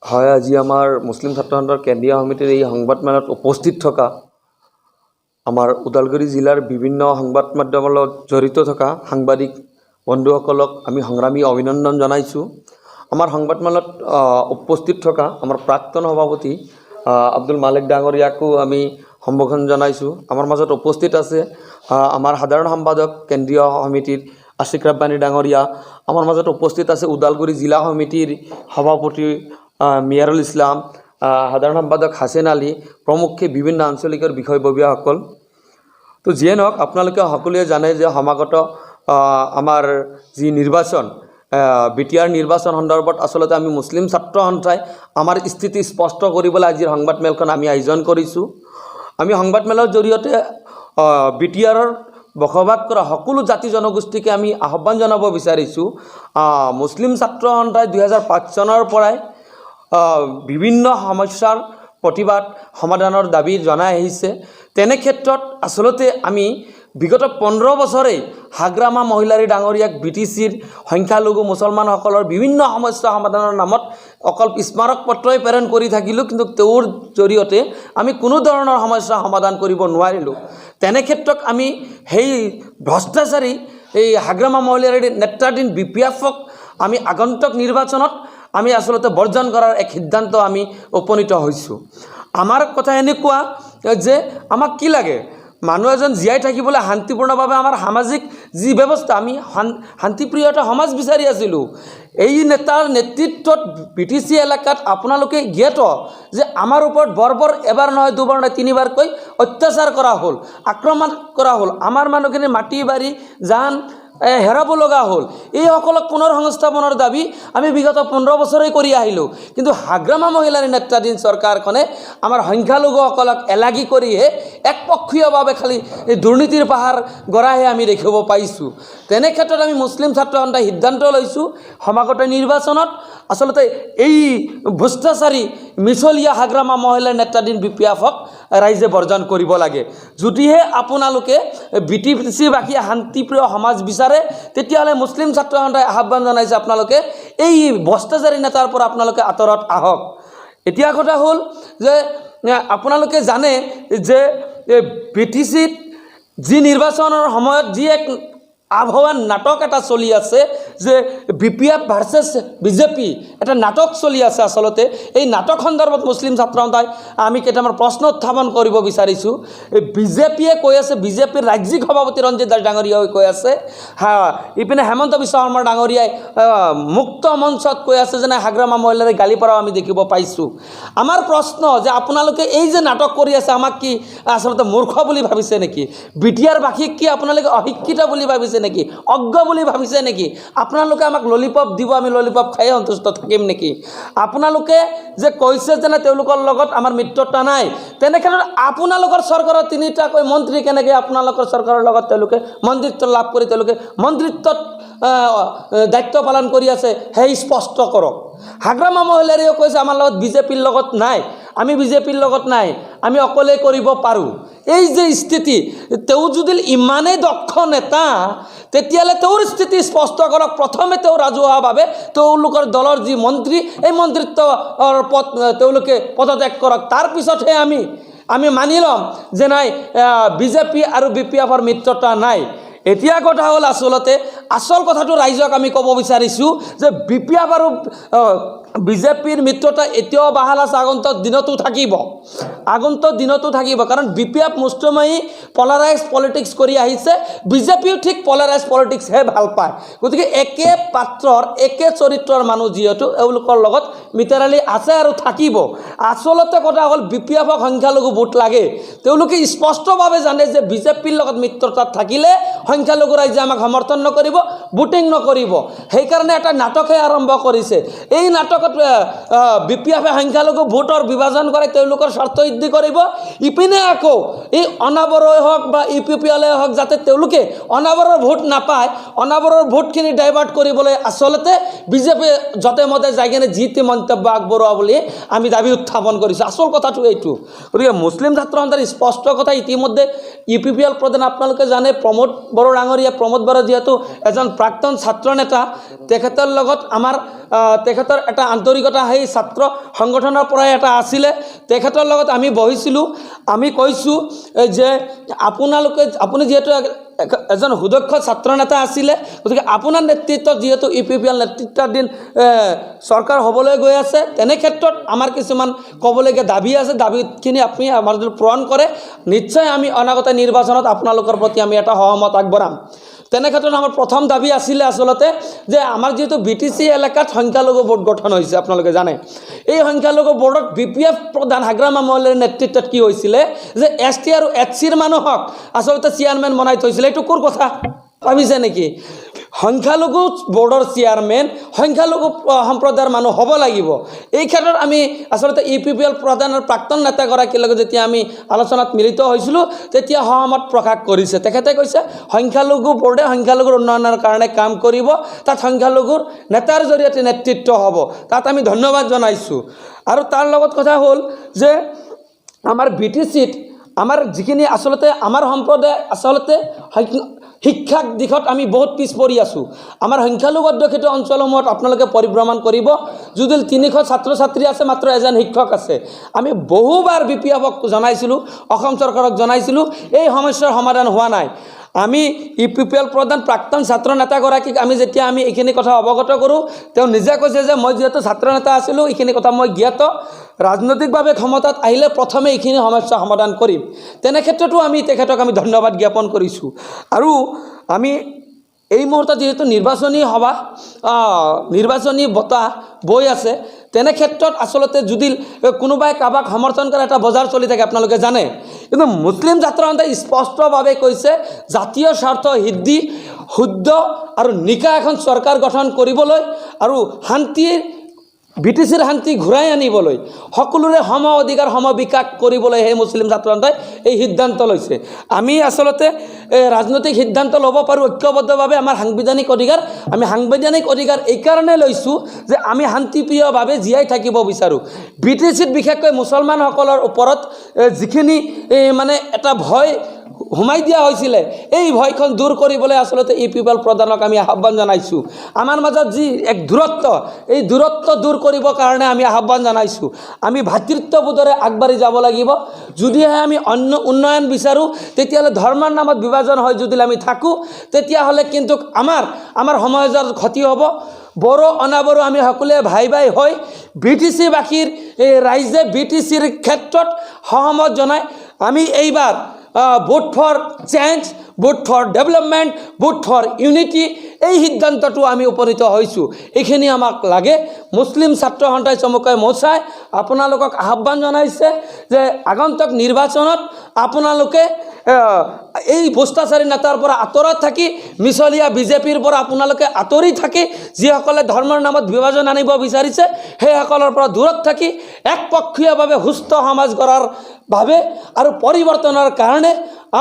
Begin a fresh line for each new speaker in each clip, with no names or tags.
হয়, আজি আমাৰ মুছলিম ছাত্ৰ সন্থাৰ কেন্দ্ৰীয় সমিতিৰ এই সংবাদমেলত উপস্থিত থকা আমাৰ ওদালগুৰি জিলাৰ বিভিন্ন সংবাদ মাধ্যমৰ লগত জড়িত থকা সাংবাদিক বন্ধুসকলক আমি সংগ্ৰামী অভিনন্দন জনাইছোঁ। আমাৰ সংবাদমেলত উপস্থিত থকা আমাৰ প্ৰাক্তন সভাপতি আব্দুল মালিক ডাঙৰীয়াকো আমি সম্বোধন জনাইছোঁ। আমাৰ মাজত উপস্থিত আছে আমাৰ সাধাৰণ সম্পাদক কেন্দ্ৰীয় সমিতিৰ আশিক ৰাব্বানী ডাঙৰীয়া, আমাৰ মাজত উপস্থিত আছে ওদালগুৰি জিলা সমিতিৰ সভাপতি মিয়াৰুল ইছলাম, সাধাৰণ সম্পাদক হাছেন আলী প্ৰমুখ্যে বিভিন্ন আঞ্চলিকৰ বিষয়ববীয়াসকল। তো যিয়ে নহওক, আপোনালোকে সকলোৱে জানে যে সমাগত আমাৰ যি নিৰ্বাচন BTR নিৰ্বাচন সন্দৰ্ভত আচলতে আমি মুছলিম ছাত্ৰ সন্থাই আমাৰ স্থিতি স্পষ্ট কৰিবলৈ আজিৰ সংবাদমেলখন আমি আয়োজন কৰিছোঁ। আমি সংবাদমেলৰ জৰিয়তে BTRৰ বসবাস কৰা সকলো জাতি জনগোষ্ঠীকে আমি আহ্বান জনাব বিচাৰিছোঁ। মুছলিম ছাত্ৰ সন্থাই 2005 চনৰ পৰাই বিভিন্ন সমস্যাৰ প্ৰতিবাদ সমাধানৰ দাবী জনাই আহিছে। তেনে ক্ষেত্ৰত আচলতে আমি বিগত 15 বছৰেই হাগ্ৰামা মহিলাৰী ডাঙৰীয়াক BTCৰ সংখ্যালঘু মুছলমানসকলৰ বিভিন্ন সমস্যা সমাধানৰ নামত অকল স্মাৰক পত্ৰই প্ৰেৰণ কৰি থাকিলোঁ, কিন্তু তেওঁৰ জৰিয়তে আমি কোনো ধৰণৰ সমস্যা সমাধান কৰিব নোৱাৰিলোঁ। তেনে ক্ষেত্ৰত আমি সেই ভ্ৰষ্টাচাৰী এই হাগ্ৰামা মহিলাৰী নেতৃত্বাধীন BPF-ক আমি আগন্তুক নিৰ্বাচনত আমি আচলতে বৰ্জন কৰাৰ এক সিদ্ধান্ত আমি উপনীত হৈছোঁ। আমাৰ কথা এনেকুৱা যে আমাক কি লাগে, মানুহ এজন জীয়াই থাকিবলৈ শান্তিপূৰ্ণভাৱে আমাৰ সামাজিক যি ব্যৱস্থা, আমি শান্তিপ্ৰিয় এটা সমাজ বিচাৰি আছিলোঁ। এই নেতাৰ নেতৃত্বত BTC এলেকাত আপোনালোকে জ্ঞাত যে আমাৰ ওপৰত বৰ্বৰ এবাৰ নহয় দুবাৰ নহয় তিনিবাৰকৈ অত্যাচাৰ কৰা হ'ল, আক্ৰমণ কৰা হ'ল, আমাৰ মানুহখিনি মাটি বাৰী জান হেৰাব লগা হ'ল। এইসকলক পুনৰ সংস্থাপনৰ দাবী আমি বিগত 15 বছৰেই কৰি আহিলোঁ, কিন্তু হাগ্ৰামা মহিলাৰ নেতৃত্বাধীন চৰকাৰখনে আমাৰ সংখ্যালঘুসকলক এলাগী কৰিহে একপক্ষীয়ভাৱে খালি এই দুৰ্নীতিৰ পাহাৰ গঢ়াহে আমি দেখিব পাইছোঁ। তেনে ক্ষেত্ৰত আমি মুছলিম ছাত্ৰ সন্থাই সিদ্ধান্ত লৈছোঁ, সমাগত নিৰ্বাচনত আচলতে এই ভ্ৰষ্টাচাৰী মিছলীয়া হাগ্ৰামা মহিলাৰ নেতৃত্বাধীন BPF-ক ৰাইজে বৰ্জন কৰিব লাগে। যদিহে আপোনালোকে BTC-বাসীয়ে শান্তিপ্ৰিয় সমাজ বিচাৰে, তেতিয়াহ'লে মুছলিম ছাত্ৰ সন্থাই আহ্বান জনাইছে আপোনালোকে এই ভ্ৰষ্টাচাৰী নেতাৰ পৰা আপোনালোকে আঁতৰত আহক। এতিয়া কথা হ'ল যে আপোনালোকে জানে যে BTC-ত যি নিৰ্বাচনৰ সময়ত যি এক আবহাওয়াৰ নাটক এটা চলি আছে যে BPF ভাৰ্চেছ BJP এটা নাটক চলি আছে। আচলতে এই নাটক সন্দৰ্ভত মুছলিম ছাত্ৰ সন্থাই আমি কেইটামান প্ৰশ্ন উত্থাপন কৰিব বিচাৰিছোঁ। এই BJPয়ে কৈ আছে, BJPৰ ৰাজ্যিক সভাপতি ৰঞ্জিত দাস ডাঙৰীয়াই কৈ আছে, ইপিনে হেমন্ত বিশ্ব শৰ্মা ডাঙৰীয়াই মুক্ত মঞ্চত কৈ আছে যে নাই হাগ্ৰামা মহিলাৰে গালি পৰাও আমি দেখিব পাইছোঁ। আমাৰ প্ৰশ্ন যে আপোনালোকে এই যে নাটক কৰি আছে, আমাক কি আচলতে মূৰ্খ বুলি ভাবিছে নেকি? BTR-বাসীক কি আপোনালোকে অশিক্ষিত বুলি ভাবিছে নেকি? অজ্ঞ বুলি ভাবিছে নেকি? আপোনালোকে আমাক ললিপপ দিব, আমি ললিপপ খাই সন্তুষ্ট থাকিম নেকি? আপোনালোকে যে কৈছে যে তেওঁলোকৰ লগত আমাৰ মিত্ৰতা নাই, তেনেক্ষেত্ৰত আপোনালোকৰ চৰকাৰৰ 3টাকৈ মন্ত্ৰী কেনেকৈ আপোনালোকৰ চৰকাৰৰ লগত তেওঁলোকে মন্ত্ৰিত্ব লাভ কৰি তেওঁলোকে মন্ত্ৰিত্বত দায়িত্ব পালন কৰি আছে, সেই স্পষ্ট কৰক। হাগ্ৰামা মহিলাৰীও কৈছে আমাৰ লগত BJPৰ লগত নাই, আমি BJPৰ লগত নাই, আমি অকলে কৰিব পাৰোঁ। এই যে স্থিতি, তেওঁ যদি ইমানেই দক্ষ নেতা, তেতিয়াহ'লে তেওঁৰ স্থিতি স্পষ্ট কৰক। প্ৰথমে তেওঁ ৰাজহুৱাভাৱে তেওঁলোকৰ দলৰ যি মন্ত্ৰী, এই মন্ত্ৰিত্বৰ পদ তেওঁলোকে পদত্যাগ কৰক, তাৰপিছতহে আমি মানি ল'ম যে নাই BJP আৰু BPF-ৰ মিত্ৰতা নাই। এতিয়া কথা হ'ল আচলতে আচল কথাটো ৰাইজক আমি ক'ব বিচাৰিছোঁ যে BPF আৰু BJPৰ মিত্ৰতা এতিয়াও বাহাল আছে, আগন্তুক দিনতো থাকিব। কাৰণ BPF মুষ্টিমেয় পলাৰাইজ পলিটিক্স কৰি আহিছে, BJPও ঠিক পলাৰাইজ পলিটিক্সহে ভাল পায়। গতিকে একে পাত্ৰৰ একে চৰিত্ৰৰ মানুহ যিহেতু এওঁলোকৰ লগত মিতাৰালি আছে আৰু থাকিব। আচলতে কথা হ'ল BPF-ক সংখ্যালঘু ভোট লাগে। তেওঁলোকে স্পষ্টভাৱে জানে যে BJPৰ লগত মিত্ৰতাত থাকিলে সংখ্যালঘু ৰাইজে আমাক সমৰ্থন নকৰিব, ভোটিং নকৰিব। সেইকাৰণে এটা নাটকহে আৰম্ভ কৰিছে। এই নাটকত BPF-এ সংখ্যালঘু ভোটৰ বিভাজন কৰে তেওঁলোকৰ স্বাৰ্থ
বৃদ্ধি কৰিব, ইপিনে আকৌ এই অনাবৰই হওক বা UPPLই হওক যাতে তেওঁলোকে অনাবৰৰ ভোট নাপায়, অনাবৰৰ ভোটখিনি ডাইভাৰ্ট কৰিবলৈ আচলতে বিজেপিয়ে যতে মতে যাই কিনে যি টি মন্তব্য আগবঢ়োৱা বুলি আমি দাবী উত্থাপন কৰিছোঁ। আচল কথাটো এইটো। গতিকে মুছলিম ছাত্ৰ সন্থাৰ স্পষ্ট কথা, ইতিমধ্যে UPPL প্ৰধান আপোনালোকে জানে প্ৰমোদ বড়ো ডাঙৰীয়া, প্ৰমোদ বড়ো যিহেতু এজন প্ৰাক্তন ছাত্ৰ নেতা, তেখেতৰ লগত আমাৰ তেখেতৰ এটা আন্তৰিকতা সেই ছাত্ৰ সংগঠনৰ পৰাই এটা আছিলে। তেখেতৰ লগত আমি বহিছিলোঁ, আমি কৈছোঁ যে আপুনি যিহেতু এজন সুদক্ষ ছাত্ৰ নেতা আছিলে, গতিকে আপোনাৰ নেতৃত্বত যিহেতু UPPL নেতৃত্বাধীন চৰকাৰ হ'বলৈ গৈ আছে, তেনে ক্ষেত্ৰত আমাৰ কিছুমান ক'বলগীয়া দাবী আছে। দাবীখিনি আপুনি আমাৰ যদি পূৰণ কৰে, নিশ্চয় আমি অনাগত নিৰ্বাচনত আপোনালোকৰ প্ৰতি আমি এটা সহমত আগবঢ়াম। তেনে ক্ষেত্ৰত আমাৰ প্ৰথম দাবী আছিলে আচলতে যে আমাৰ যিহেতু BTC এলেকাত সংখ্যালঘু বোৰ্ড গঠন হৈছে, আপোনালোকে জানে এই সংখ্যালঘু বোৰ্ডত BPF প্ৰধান হাগ্ৰামা মহলৰ নেতৃত্বত কি হৈছিলে যে ST আৰু HCৰ মানুহক আচলতে চেয়াৰমেন বনাই থৈছিলে। এইটো কোৰ কথা ভাবিছে নেকি? সংখ্যালঘু বোৰ্ডৰ চেয়াৰমেন সংখ্যালঘু সম্প্ৰদায়ৰ মানুহ হ'ব লাগিব। এই ক্ষেত্ৰত আমি আচলতে UPPL প্ৰধানৰ প্ৰাক্তন নেতাগৰাকীৰ লগত যেতিয়া আমি আলোচনাত মিলিত হৈছিলোঁ, তেতিয়া সহমত প্ৰকাশ কৰিছে। তেখেতে কৈছে সংখ্যালঘু বোৰ্ডে সংখ্যালঘুৰ উন্নয়নৰ কাৰণে কাম কৰিব, তাত সংখ্যালঘুৰ নেতাৰ জৰিয়তে নেতৃত্ব হ'ব, তাত আমি ধন্যবাদ জনাইছোঁ। আৰু তাৰ লগত কথা হ'ল যে আমাৰ BTCত আমাৰ যিখিনি আচলতে আমাৰ সম্প্ৰদায় আচলতে শিক্ষাৰ দিশত আমি বহুত পিছ পৰি আছোঁ। আমাৰ সংখ্যালঘু অধ্যুষিত অঞ্চলসমূহত আপোনালোকে পৰিভ্ৰমণ কৰিব, যদি 300 ছাত্ৰ ছাত্ৰী আছে, মাত্ৰ এজন শিক্ষক আছে। আমি বহুবাৰ BPFক জনাইছিলোঁ, অসম চৰকাৰক জনাইছিলোঁ, এই সমস্যাৰ সমাধান হোৱা নাই। আমি UPPL প্ৰধান প্ৰাক্তন ছাত্ৰ নেতাগৰাকীক যেতিয়া আমি এইখিনি কথা অৱগত কৰোঁ, তেওঁ নিজে কৈছে যে মই যিহেতু ছাত্ৰ নেতা আছিলোঁ, এইখিনি কথা মই জ্ঞাত, ৰাজনৈতিকভাৱে ক্ষমতাত আহিলে প্ৰথমে এইখিনি সমস্যা সমাধান কৰিম। তেনে ক্ষেত্ৰতো আমি তেখেতক আমি ধন্যবাদ জ্ঞাপন কৰিছোঁ। আৰু আমি এই মুহূৰ্তত যিহেতু নিৰ্বাচনী বতাহ বৈ আছে, তেনে ক্ষেত্ৰত আচলতে যদি কোনোবাই কাৰোবাক সমৰ্থন কৰা এটা বজাৰ চলি থাকে, আপোনালোকে জানে। কিন্তু মুছলিম ছাত্ৰ সন্থাই স্পষ্টভাৱে কৈছে জাতীয় স্বাৰ্থ সিদ্ধি, শুদ্ধ আৰু নিকা এখন চৰকাৰ গঠন কৰিবলৈ আৰু BTCৰ শান্তি ঘূৰাই আনিবলৈ, সকলোৰে সম অধিকাৰ সম বিকাশ কৰিবলৈ সেই মুছলিম ছাত্ৰ সন্থাই এই সিদ্ধান্ত লৈছে। আমি আচলতে ৰাজনৈতিক সিদ্ধান্ত ল'ব পাৰোঁ ঐক্যবদ্ধভাৱে, আমাৰ সাংবিধানিক অধিকাৰ এইকাৰণে লৈছোঁ যে আমি শান্তিপ্ৰিয়ভাৱে জীয়াই থাকিব বিচাৰোঁ। BTCত বিশেষকৈ মুছলমানসকলৰ ওপৰত যিখিনি মানে এটা ভয় সোমাই দিয়া হৈছিলে, এই ভয়খন দূৰ কৰিবলৈ আচলতে UPPL প্ৰধানক আমি আহ্বান জনাইছোঁ। আমাৰ মাজত যি এক দূৰত্ব, এই দূৰত্ব দূৰ কৰিবৰ কাৰণে আমি আহ্বান জনাইছোঁ। আমি ভাতৃত্ববোধেৰে আগবাঢ়ি যাব লাগিব। যদিহে আমি উন্নয়ন বিচাৰোঁ, তেতিয়াহ'লে ধৰ্মৰ নামত বিভাজন হৈ যদি আমি থাকোঁ, তেতিয়াহ'লে কিন্তু আমাৰ সমাজৰ ক্ষতি হ'ব। বড়ো অনাবড়ো আমি সকলোৱে ভাই হৈ BTCবাসীৰ ৰাইজে BTCৰ ক্ষেত্ৰত সহমত জনাই আমি এইবাৰ vote for change, vote for development, vote for unity, এই সিদ্ধান্তটো আমি উপনীত হৈছোঁ। এইখিনি আমাক লাগে। মুছলিম ছাত্ৰ সন্থাই চমুকৈ মোচাই আপোনালোকক আহ্বান জনাইছে যে আগন্তুক নিৰ্বাচনত আপোনালোকে এই ভ্ৰষ্টাচাৰী নেতাৰ পৰা আঁতৰত থাকি, মিছলীয়া BJPৰ পৰা আপোনালোকে আঁতৰি থাকি, যিসকলে ধৰ্মৰ নামত বিভাজন আনিব বিচাৰিছে, সেইসকলৰ পৰা দূৰত থাকি একপক্ষীয়ভাৱে সুস্থ সমাজ গঢ়াৰ বাবে আৰু পৰিৱৰ্তনৰ কাৰণে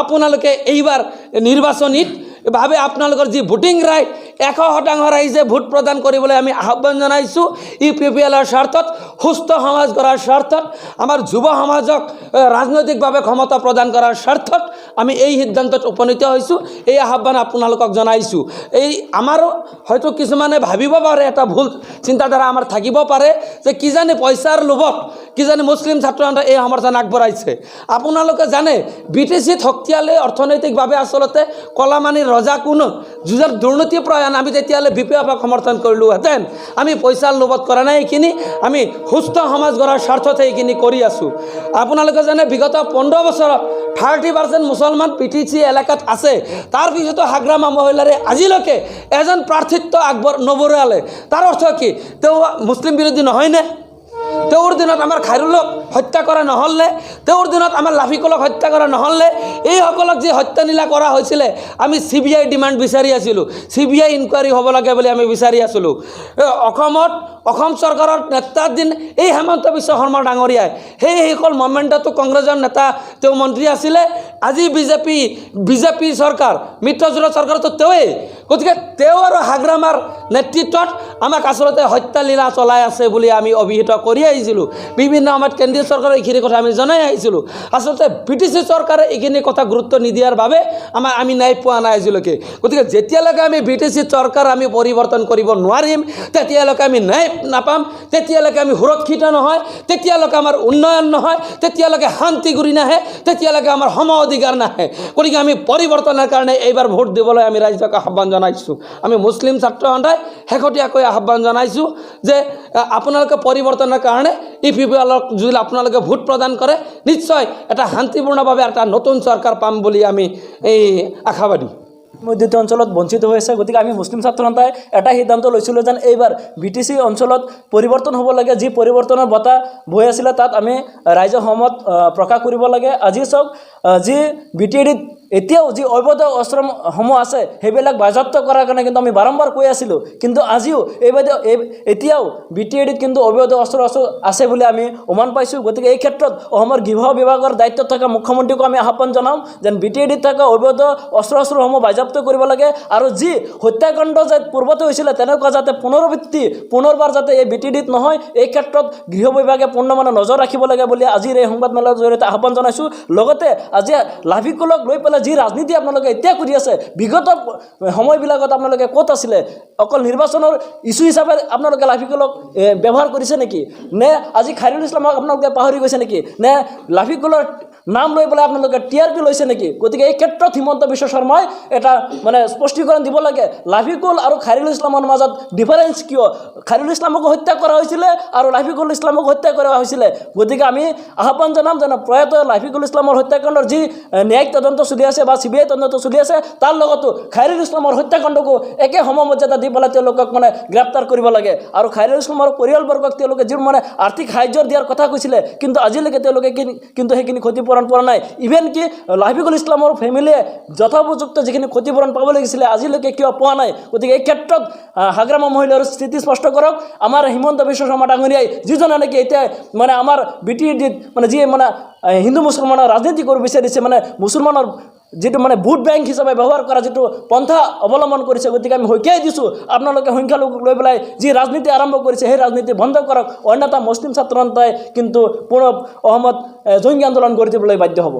আপোনালোকে এইবাৰ নিৰ্বাচনীত ভাবে আপোনালোকৰ যি ভোটিং ৰাইট 100% ৰাইজে ভোট প্ৰদান কৰিবলৈ আমি আহ্বান জনাইছোঁ। UPPLৰ স্বাৰ্থত, সুস্থ সমাজ গঢ়াৰ স্বাৰ্থত, আমাৰ যুৱ সমাজক ৰাজনৈতিকভাৱে ক্ষমতা প্ৰদান কৰাৰ স্বাৰ্থত আমি এই সিদ্ধান্তত উপনীত হৈছোঁ। এই আহ্বান আপোনালোকক জনাইছোঁ। আমাৰো হয়তো কিছুমানে ভাবিব পাৰে, এটা ভুল চিন্তাধাৰা আমাৰ থাকিব পাৰে যে কিজানি পইচাৰ লোভত কিজানি মুছলিম ছাত্ৰ সন্থাই এই সমৰ্থন আগবঢ়াইছে। আপোনালোকে জানে BTCত শক্তিশালী অৰ্থনৈতিকভাৱে আচলতে কলামানিৰ ৰজা কোনো যাৰ দুৰ্নীতি প্ৰয়াণ, আমি তেতিয়াহ'লে BPFক সমৰ্থন কৰিলোহেঁতেন। আমি পইচাৰ লোভত কৰা নাই, এইখিনি আমি সুস্থ সমাজ গঢ়াৰ স্বাৰ্থতে এইখিনি কৰি আছোঁ। আপোনালোকে জানে বিগত 15 বছৰত 30% মুছলমান BTC এলেকাত আছে। তাৰপিছতো হাগ্ৰামা মহিলাৰে আজিলৈকে এজন প্ৰাৰ্থিত্ব নবঢ়ালে। তাৰ অৰ্থ কি? তেওঁ মুছলিম বিৰোধী নহয়নে? তেওঁৰ দিনত আমাৰ খাইৰুলক হত্যা কৰা নহ'লনে? তেওঁৰ দিনত আমাৰ লাফিকলক হত্যা কৰা নহ'লনে? এইসকলক যি হত্যানীলা কৰা হৈছিলে, আমি CBI ডিমাণ্ড বিচাৰি আছিলোঁ, CBI ইনকুৱাৰী হ'ব লাগে বুলি আমি বিচাৰি আছিলোঁ। অসম চৰকাৰৰ নেতৃত্বাধীন এই হেমন্ত বিশ্ব শৰ্মা ডাঙৰীয়াই সেইসকল মমেণ্টতো কংগ্ৰেছৰ নেতা তেওঁ মন্ত্ৰী আছিলে আজি বিজেপি চৰকাৰ মিত্ৰজোঁটৰ চৰকাৰতো তেওঁৱেই গতিকে তেওঁ আৰু হাগ্ৰামাৰ নেতৃত্বত আমাক আচলতে হত্যালীলা চলাই আছে বুলি আমি অভিহিত কৰি আহিছিলোঁ বিভিন্ন সময়ত কেন্দ্ৰীয় চৰকাৰৰ এইখিনি কথা আমি জনাই আহিছিলোঁ আচলতে বিটিচি চৰকাৰে এইখিনি কথা গুৰুত্ব নিদিয়াৰ বাবে আমি ন্যায় পোৱা নাই আজিলৈকে গতিকে যেতিয়ালৈকে আমি বিটিচি চৰকাৰ আমি পৰিৱৰ্তন কৰিব নোৱাৰিম তেতিয়ালৈকে আমি ন্যায় নাপাম তেতিয়ালৈকে আমি সুৰক্ষিত নহয় তেতিয়ালৈকে আমাৰ উন্নয়ন নহয় তেতিয়ালৈকে শান্তি ঘূৰি নাহে তেতিয়ালৈকে আমাৰ সম অধিকাৰ নাহে গতিকে আমি পৰিৱৰ্তনৰ কাৰণে এইবাৰ ভোট দিবলৈ আমি ৰাইজক আহ্বান জনাইছোঁ আমি মুছলিম ছাত্ৰ সন্থাই শেহতীয়াকৈ আহ্বান জনাইছোঁ যে আপোনালোকে পৰিৱৰ্তনৰ কাৰণে ইপিপিএলক যদি আপোনালোকে ভোট প্ৰদান কৰে নিশ্চয় এটা শান্তিপূৰ্ণভাৱে এটা নতুন চৰকাৰ পাম বুলি আমি এই আশাবাদী
মধ্যবিত্ত অঞ্চলত বঞ্চিত হৈ আছে গতিকে আমি মুছলিম ছাত্ৰ সন্থাই এটা সিদ্ধান্ত লৈছিলোঁ যেন এইবাৰ বিটিচি অঞ্চলত পৰিৱৰ্তন হ'ব লাগে যি পৰিৱৰ্তনৰ বঁটা বৈ আছিলে তাত আমি ৰাইজৰ সহমত প্ৰকাশ কৰিব লাগে আজি চাওক যি বিটিএডিত এতিয়াও যি অবৈধ অস্ত্ৰসমূহ আছে সেইবিলাক বাজেয়াপ্ত কৰাৰ কাৰণে কিন্তু আমি বাৰম্বাৰ কৈ আছিলোঁ কিন্তু আজিও এতিয়াও বিটিএডিত কিন্তু অবৈধ অস্ত্ৰ আছে বুলি আমি উমান পাইছোঁ গতিকে এই ক্ষেত্ৰত অসমৰ গৃহ বিভাগৰ দায়িত্বত থকা মুখ্যমন্ত্ৰীকো আমি আহ্বান জনাম যেন বিটিএডিত থকা অবৈধ অস্ত্ৰসমূহ বাজেয়াপ্ত কৰিব লাগে আৰু যি হত্যাকাণ্ড যে পূৰ্বতে হৈছিলে তেনেকুৱা যাতে পুনৰবাৰ যাতে এই বিটিএডিত নহয় এই ক্ষেত্ৰত গৃহ বিভাগে পূৰ্ণমানে নজৰ ৰাখিব লাগে বুলি আজিৰ এই সংবাদমেলৰ জৰিয়তে আহ্বান জনাইছোঁ লগতে আজি লাভিকুলক লৈ পেলাই যি ৰাজনীতি আপোনালোকে এতিয়া কৰি আছে বিগত সময়বিলাকত আপোনালোকে ক'ত আছিলে অকল নিৰ্বাচনৰ ইস্যু হিচাপে আপোনালোকে লাভিকুলক ব্যৱহাৰ কৰিছে নেকি নে আজি খাইৰুল ইছলামক আপোনালোকে পাহৰি গৈছে নেকি নে লাভিকুলৰ নাম লৈ পেলাই আপোনালোকে টিআৰপি লৈছে নেকি গতিকে এই ক্ষেত্ৰত হিমন্ত বিশ্ব শৰ্মাই এটা মানে স্পষ্টীকৰণ দিব লাগে লাভিকুল আৰু খাইৰুল ইছলামৰ মাজত ডিফাৰেঞ্চ কিয় খাইৰুল ইছলামক হত্যা কৰা হৈছিলে আৰু লাভিকুল ইছলামক হত্যা কৰা হৈছিলে গতিকে আমি আহ্বান জনাম যেন প্ৰয়াত লাভিকুল ইছলামৰ হত্যাকাণ্ডৰ যি ন্যায়িক তদন্ত চলি আছে বা CBI তদন্ত চলি আছে তাৰ লগতো খাইৰুল ইছলামৰ হত্যাকাণ্ডকো একে সমমৰ্যাদা দি পেলাই তেওঁলোকক মানে গ্ৰেপ্তাৰ কৰিব লাগে আৰু খাইৰুল ইছলামৰ পৰিয়ালবৰ্গক তেওঁলোকে যি মানে আৰ্থিক সাহায্য দিয়াৰ কথা কৈছিলে কিন্তু আজিলৈকে তেওঁলোকে কিন্তু সেইখিনি ক্ষতিপূৰণ পোৱা নাই ইভেন কি লাভিকুল ইছলামৰ ফেমিলিয়ে যথোপযুক্ত যিখিনি ক্ষতিপূৰণ পাব লাগিছিলে আজিলৈকে কিয় পোৱা নাই গতিকে এই ক্ষেত্ৰত হাগ্ৰামা মহিলাৰ স্থিতি স্পষ্ট কৰক আমাৰ হিমন্ত বিশ্ব শৰ্মা ডাঙৰীয়াই যিজনে নেকি এতিয়া মানে আমাৰ বিটিএডিত মানে যি মানে হিন্দু মুছলমানৰ ৰাজনীতি কৰিব বিচাৰিছে মানে মুছলমানৰ যেটো মানে ভোট বেংক হিচাপে ব্যৱহাৰ কৰা যেটো পন্থা অৱলম্বন কৰিছে গতিকে আমি হকিয়াই দিছোঁ আপোনালোকে সংখ্যালঘু লৈ পেলাই যি ৰাজনীতি আৰম্ভ কৰিছে সেই ৰাজনীতি বন্ধ কৰক অন্যথা মুছলিম ছাত্ৰ সন্থাই কিন্তু পুনৰ অসমত জঙ্গী আন্দোলন কৰি দিবলৈ বাধ্য হ'ব